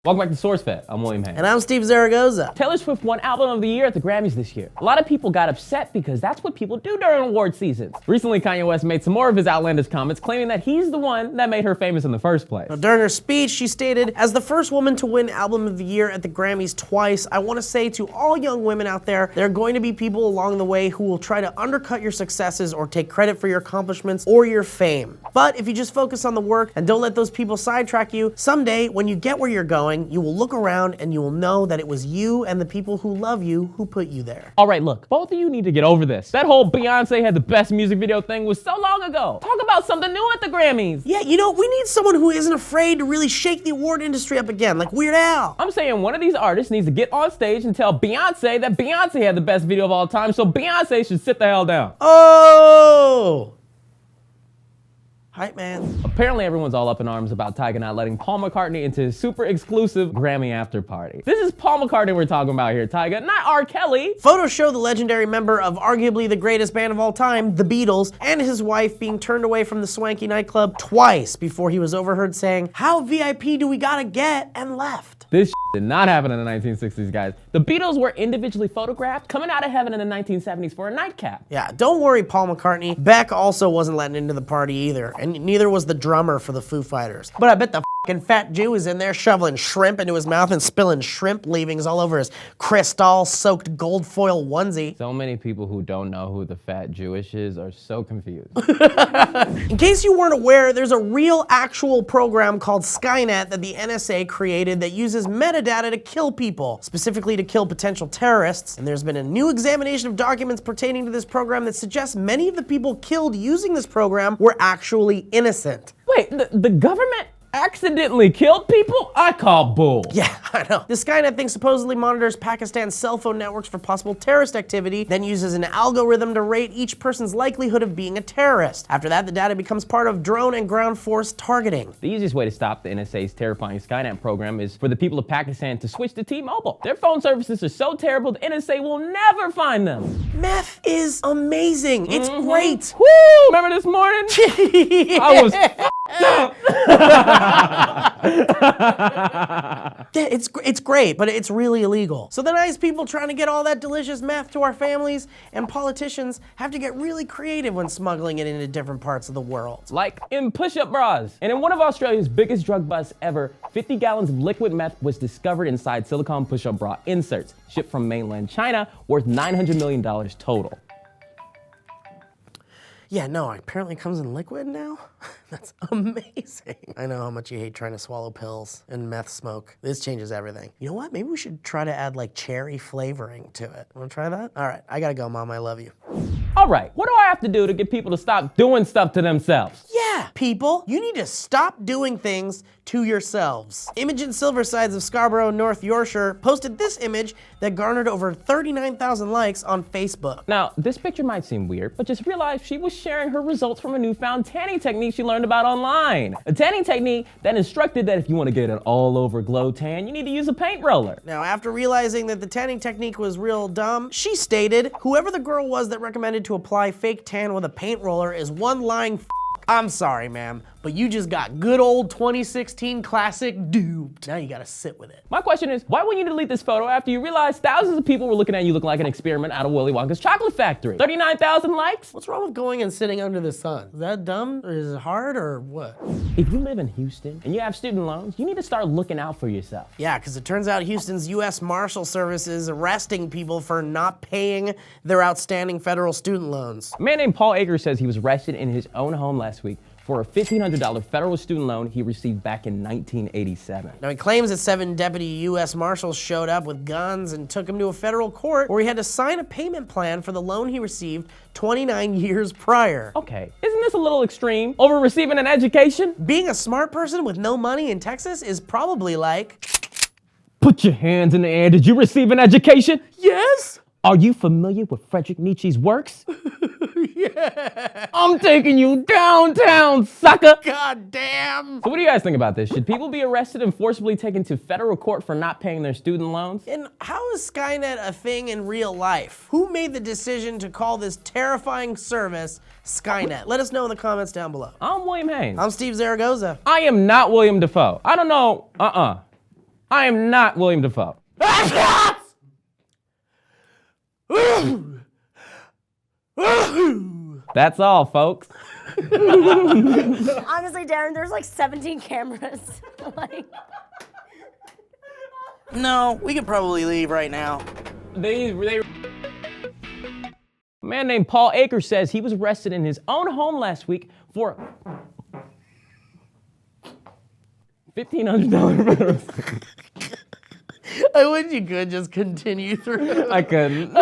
Welcome back to SourceFed. I'm William Haynes. And I'm Steve Zaragoza. Taylor Swift won Album of the Year at the Grammys this year. A lot of people got upset because that's what people do during award seasons. Recently, Kanye West made some more of his outlandish comments, claiming that he's the one that made her famous in the first place. Now, during her speech, she stated, "As the first woman to win Album of the Year at the Grammys twice, I want to say to all young women out there, there are going to be people along the way who will try to undercut your successes or take credit for your accomplishments or your fame. But if you just focus on the work and don't let those people sidetrack you, someday when you get where you're going, you will look around and you will know that it was you and the people who love you who put you there." All right, look, both of you need to get over this. That whole Beyonce had the best music video thing was so long ago. Talk about something new at the Grammys. Yeah, you know, we need someone who isn't afraid to really shake the award industry up again, like Weird Al. I'm saying one of these artists needs to get on stage and tell Beyonce that Beyonce had the best video of all time, so Beyonce should sit the hell down. Oh! Hype man. Apparently everyone's all up in arms about Tyga not letting Paul McCartney into his super exclusive Grammy after party. This is Paul McCartney we're talking about here, Tyga, not R. Kelly. Photos show the legendary member of arguably the greatest band of all time, the Beatles, and his wife being turned away from the swanky nightclub twice before he was overheard saying, "How VIP do we gotta get?" and left. This did not happen in the 1960s, guys. The Beatles were individually photographed coming out of heaven in the 1970s for a nightcap. Yeah, don't worry, Paul McCartney. Beck also wasn't letting into the party either, and neither was the drummer for the Foo Fighters. But I bet the fucking fat Jew is in there shoveling shrimp into his mouth and spilling shrimp leavings all over his Cristal-soaked gold foil onesie. So many people who don't know who the fat Jewish is are so confused. In case you weren't aware, there's a real actual program called Skynet that the NSA created that uses metadata to kill people, specifically to kill potential terrorists. And there's been a new examination of documents pertaining to this program that suggests many of the people killed using this program were actually innocent. Wait, the government accidentally killed people? I call bull. Yeah, I know. The Skynet thing supposedly monitors Pakistan's cell phone networks for possible terrorist activity, then uses an algorithm to rate each person's likelihood of being a terrorist. After that, the data becomes part of drone and ground force targeting. The easiest way to stop the NSA's terrifying Skynet program is for the people of Pakistan to switch to T-Mobile. Their phone services are so terrible, the NSA will never find them. Meth is amazing. It's great. Woo! Remember this morning? I was Yeah, it's great, but it's really illegal. So the nice people trying to get all that delicious meth to our families and politicians have to get really creative when smuggling it into different parts of the world. like in push-up bras. And in one of Australia's biggest drug busts ever, 50 gallons of liquid meth was discovered inside silicone push-up bra inserts shipped from mainland China, worth $900 million total. Yeah, no, apparently it comes in liquid now? That's amazing. I know how much you hate trying to swallow pills and meth smoke. This changes everything. You know what? Maybe we should try to add like cherry flavoring to it. Wanna try that? All right, I gotta go, Mom, I love you. All right, what do I have to do to get people to stop doing stuff to themselves? Yeah, people, you need to stop doing things to yourselves. Imogen Silversides of Scarborough, North Yorkshire, posted this image that garnered over 39,000 likes on Facebook. Now, this picture might seem weird, but just realize she was sharing her results from a newfound tanning technique she learned about online. A tanning technique that instructed that if you want to get an all-over glow tan, you need to use a paint roller. Now, after realizing that the tanning technique was real dumb, she stated, "Whoever the girl was that recommended to apply fake tan with a paint roller is one lying f***. I'm sorry, ma'am, but you just got good old 2016 classic duped. Now you gotta sit with it." My question is, why would you delete this photo after you realized thousands of people were looking at you looking like an experiment out of Willy Wonka's chocolate factory? 39,000 likes? What's wrong with going and sitting under the sun? Is that dumb? Or is it hard or what? If you live in Houston and you have student loans, you need to start looking out for yourself. Yeah, because it turns out Houston's U.S. Marshal Service is arresting people for not paying their outstanding federal student loans. A man named Paul Akers says he was arrested in his own home last week for a $1,500 federal student loan he received back in 1987. Now, he claims that 7 deputy U.S. Marshals showed up with guns and took him to a federal court where he had to sign a payment plan for the loan he received 29 years prior. Okay, isn't this a little extreme? Over receiving an education? Being a smart person with no money in Texas is probably like, Put your hands in the air. Did you receive an education? yes? Are you familiar with Friedrich Nietzsche's works? Yeah. I'm taking you downtown, sucker. God damn. So what do you guys think about this? Should people be arrested and forcibly taken to federal court for not paying their student loans? And how is Skynet a thing in real life? Who made the decision to call this terrifying service Skynet? Let us know in the comments down below. I'm William Haynes. I'm Steve Zaragoza. I am not William Dafoe. I don't know, I am not William Dafoe. That's all, folks. Honestly, Darren, there's like 17 cameras. Like, No, we could probably leave right now. A man named Paul Akers says he was arrested in his own home last week for $1,500 I wish you could just continue through. I couldn't.